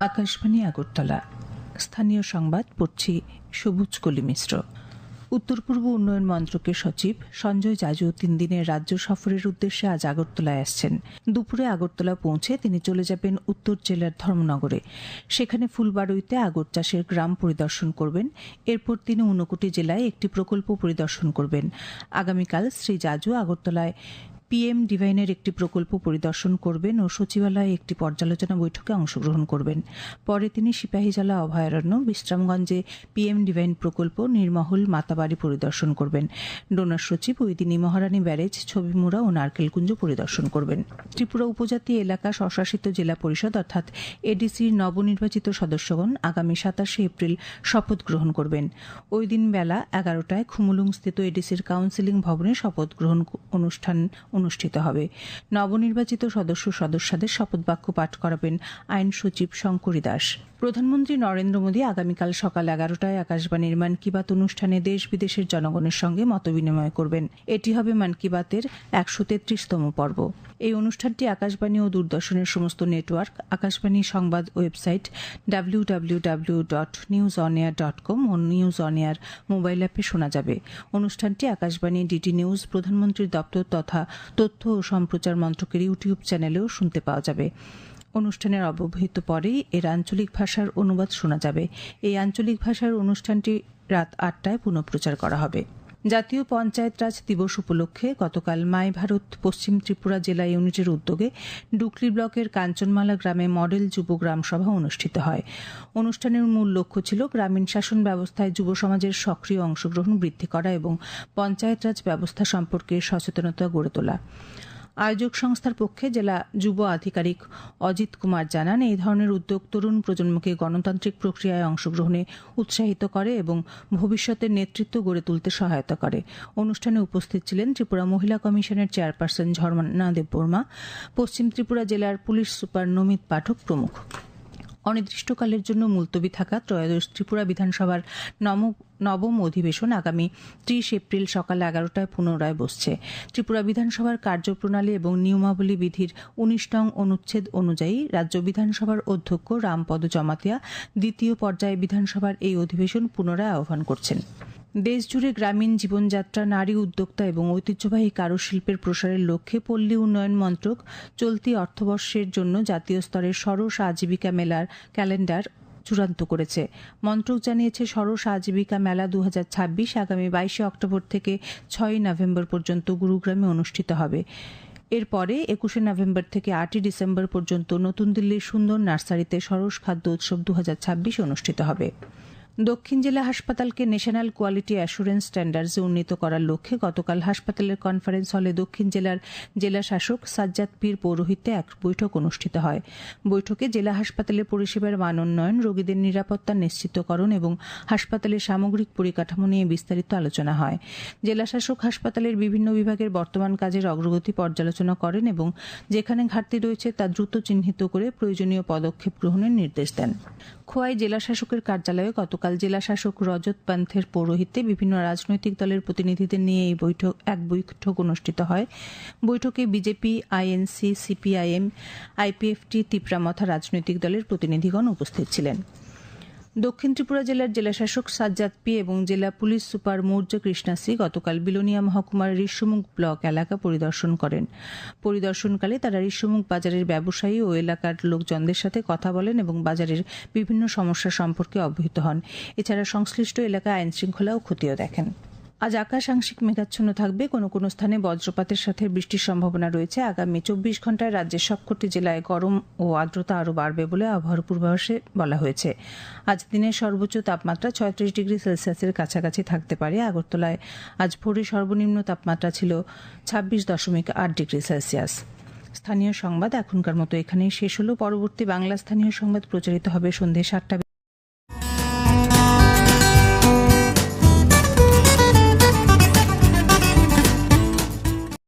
আকাশবাণী আগরতলা। স্থানীয় সংবাদ পড়ছি সবুজ কলি মিশ্র। উত্তর পূর্ব উন্নয়ন মন্ত্রকের সচিব সঞ্জয় জাজু 3 দিনের রাজ্য সফরের উদ্দেশ্যে আজ আগরতলায় আসছেন। দুপুরে আগরতলা পৌঁছে তিনি চলে যাবেন উত্তর জেলার ধর্মনগরে। সেখানে ফুলবাড়ুইতে আগর চাষের গ্রাম পরিদর্শন করবেন। এরপর তিনি ঊনকোটি জেলায় একটি প্রকল্প পরিদর্শন করবেন। আগামীকাল শ্রী জাজু আগরতলায় পিএম ডিভাইনের একটি প্রকল্প পরিদর্শন করবেন ও সচিবালয়ে একটি পর্যালোচনা বৈঠকে অংশগ্রহণ করবেন। পরে তিনি সিপাহীজলা অভয়ারণ্য, বিশ্রামগঞ্জে পিএম ডিভাইন প্রকল্প, নির্মহল, মাতাবাড়ি পরিদর্শন করবেন। ডোনার সচিব ওই দিনই মহারানী ব্যারেজ, ছবিমুড়া ও নারকেলকুঞ্জ পরিদর্শন করবেন। ত্রিপুরা উপজাতি এলাকা স্বশাসিত জেলা পরিষদ অর্থাৎ এডিসির নবনির্বাচিত সদস্যগণ আগামী 27 এপ্রিল শপথ গ্রহণ করবেন। ওই দিন বেলা 11টায় খুমুলুংস্থিত এডিসির কাউন্সিলিং ভবনে শপথ গ্রহণ অনুষ্ঠান অনুষ্ঠিত হবে। নবনির্বাচিত সদস্যদের শপথ বাক্য পাঠ করাবেন আইন সচিব শঙ্করী দাস। প্রধানমন্ত্রী নরেন্দ্র মোদী আগামীকাল সকাল 11টায় আকাশবাণীর মন কি বাত অনুষ্ঠানে দেশ বিদেশের জনগণের সঙ্গে মতবিনিময় করবেন। এটি হবে মন কি বাতের 133তম পর্ব। এই অনুষ্ঠানটি আকাশবাণী ও দূরদর্শনের সমস্ত নেটওয়ার্ক, আকাশবাণী সংবাদ ওয়েবসাইট www.newsonair.com ও নিউজ অন এয়ার মোবাইল অ্যাপে শোনা যাবে। অনুষ্ঠানটি আকাশবাণী, ডিডি নিউজ, প্রধানমন্ত্রীর দপ্তর তথা তথ্য ও সম্প্রচার মন্ত্রকের ইউটিউব চ্যানেলেও শুনতে পাওয়া যাবে। অনুষ্ঠানের অব্যবহিত পরেই এর আঞ্চলিক ভাষার অনুবাদ শোনা যাবে। এই আঞ্চলিক ভাষার অনুষ্ঠানটি রাত 8টায় পুনঃপ্রচার করা হবে। জাতীয় পঞ্চায়েত রাজ দিবস উপলক্ষে গতকাল মাই ভারত পশ্চিম ত্রিপুরা জেলা ইউনিটের উদ্যোগে ডুকলি ব্লকের কাঞ্চনমালা গ্রামে মডেল যুব গ্রাম সভা অনুষ্ঠিত হয়। অনুষ্ঠানের মূল লক্ষ্য ছিল গ্রামীণ শাসন ব্যবস্থায় যুব সমাজের সক্রিয় অংশগ্রহণ বৃদ্ধি করা এবং পঞ্চায়েত রাজ ব্যবস্থা সম্পর্কে সচেতনতা গড়ে তোলা। আয়োজক সংস্থার পক্ষে জেলা যুব আধিকারিক অজিত কুমার জানান, এই ধরনের উদ্যোগ তরুণ প্রজন্মকে গণতান্ত্রিক প্রক্রিয়ায় অংশগ্রহণে উৎসাহিত করে এবং ভবিষ্যতের নেতৃত্ব গড়ে তুলতে সহায়তা করে। অনুষ্ঠানে উপস্থিত ছিলেন ত্রিপুরা মহিলা কমিশনের চেয়ারপারসন ঝর্ণা দেববর্মা, পশ্চিম ত্রিপুরা জেলার পুলিশ সুপার নমিত পাঠক প্রমুখ। অনির্দিষ্টকালের জন্য মুলতবি থাকা ত্রয়োদশ ত্রিপুরা বিধানসভার নবম অধিবেশন আগামী 30 এপ্রিল সকাল 11টায় পুনরায় বসছে। ত্রিপুরা বিধানসভার কার্যপ্রণালী এবং নিয়মাবলী বিধির 19 নং অনুচ্ছেদ অনুযায়ী রাজ্য বিধানসভার অধ্যক্ষ রামপদ জমাতিয়া দ্বিতীয় পর্যায়ে বিধানসভার এই অধিবেশন পুনরায় আহ্বান করছেন। দেশজুড়ে গ্রামীণ জীবনযাত্রা, নারী উদ্যোক্তা এবং ঐতিহ্যবাহী কারুশিল্পের প্রসারের লক্ষ্যে পল্লী উন্নয়ন মন্ত্রক চলতি অর্থবর্ষের জন্য জাতীয় স্তরের সরস আজীবিকা মেলার ক্যালেন্ডার চূড়ান্ত করেছে। মন্ত্রক জানিয়েছে, সরস আজীবিকা মেলা 2026 আগামী 22 অক্টোবর থেকে 6 নভেম্বর পর্যন্ত গুরুগ্রামে অনুষ্ঠিত হবে। এরপরে 21 নভেম্বর থেকে 8 ডিসেম্বর পর্যন্ত নতুন দিল্লির সুন্দর নার্সারিতে সরস খাদ্য উৎসব 2026 অনুষ্ঠিত হবে। দক্ষিণ জেলা হাসপাতালকে ন্যাশনাল কোয়ালিটি অ্যাসুরেন্স স্ট্যান্ডার্ডসে উন্নীত করার লক্ষ্যে গতকাল হাসপাতালের কনফারেন্স হলে দক্ষিণ জেলার জেলা শাসক সাজ্জাদ পীর পৌরোহিত্যে এক বৈঠক অনুষ্ঠিত হয়। বৈঠকে জেলা হাসপাতালের পরিষেবার মান উন্নয়ন, রোগীদের নিরাপত্তা নিশ্চিতকরণ এবং হাসপাতালের সামগ্রিক পরিকাঠামো নিয়ে বিস্তারিত আলোচনা হয়। জেলা শাসক হাসপাতালের বিভিন্ন বিভাগের বর্তমান কাজের অগ্রগতি পর্যালোচনা করেন এবং যেখানে ঘাটতি রয়েছে তা দ্রুত চিহ্নিত করে প্রয়োজনীয় পদক্ষেপ গ্রহণের নির্দেশ দেন। খোয়াই জেলা শাসকের কার্যালয়ে গতকাল জেলা শাসক রজত পান্থের পৌরোহিত্যে বিভিন্ন রাজনৈতিক দলের প্রতিনিধিদের নিয়ে এই বৈঠক অনুষ্ঠিত হয়। বৈঠকে BJP, INC, CPIM, IPFT, Tipra Motha রাজনৈতিক দলের প্রতিনিধিগণ উপস্থিত ছিলেন। দক্ষিণ ত্রিপুরা জেলার জেলাশাসক সাজ্জাদ পি এবং জেলা পুলিশ সুপার মৌর্য কৃষ্ণাশ্রী গতকাল বিলোনিয়া মহকুমার ঋষ্যমুখ ব্লক এলাকা পরিদর্শন করেন। পরিদর্শনকালে তারা ঋষ্যমুখ বাজারের ব্যবসায়ী ও এলাকার লোকজনদের সাথে কথা বলেন এবং বাজারের বিভিন্ন সমস্যা সম্পর্কে অবহিত হন। এছাড়া সংশ্লিষ্ট এলাকায় আইনশৃঙ্খলা ও খতিয়ে দেখেন। আজ আকাশ আংশিক মেঘাচ্ছন্ন থাকবে, কোনো কোনো স্থানে বজ্রপাতের সাথে বৃষ্টির সম্ভাবনা রয়েছে। আগামী 24 ঘন্টায় রাজ্যের সবকটি জেলায় গরম ও আর্দ্রতা আরও বাড়বে বলে আবহাওয়ার পূর্বাভাসে বলা হয়েছে। আজ দিনের সর্বোচ্চ তাপমাত্রা 36 ডিগ্রি সেলসিয়াসের কাছাকাছি থাকতে পারে। আগরতলায় আজ ভোরে সর্বনিম্ন তাপমাত্রা ছিল 26.8 ডিগ্রি সেলসিয়াস। স্থানীয় সংবাদ এখনকার মতো এখানেই শেষ হলো। পরবর্তী বাংলা স্থানীয় সংবাদ প্রচারিত হবে সন্ধ্যে 7টা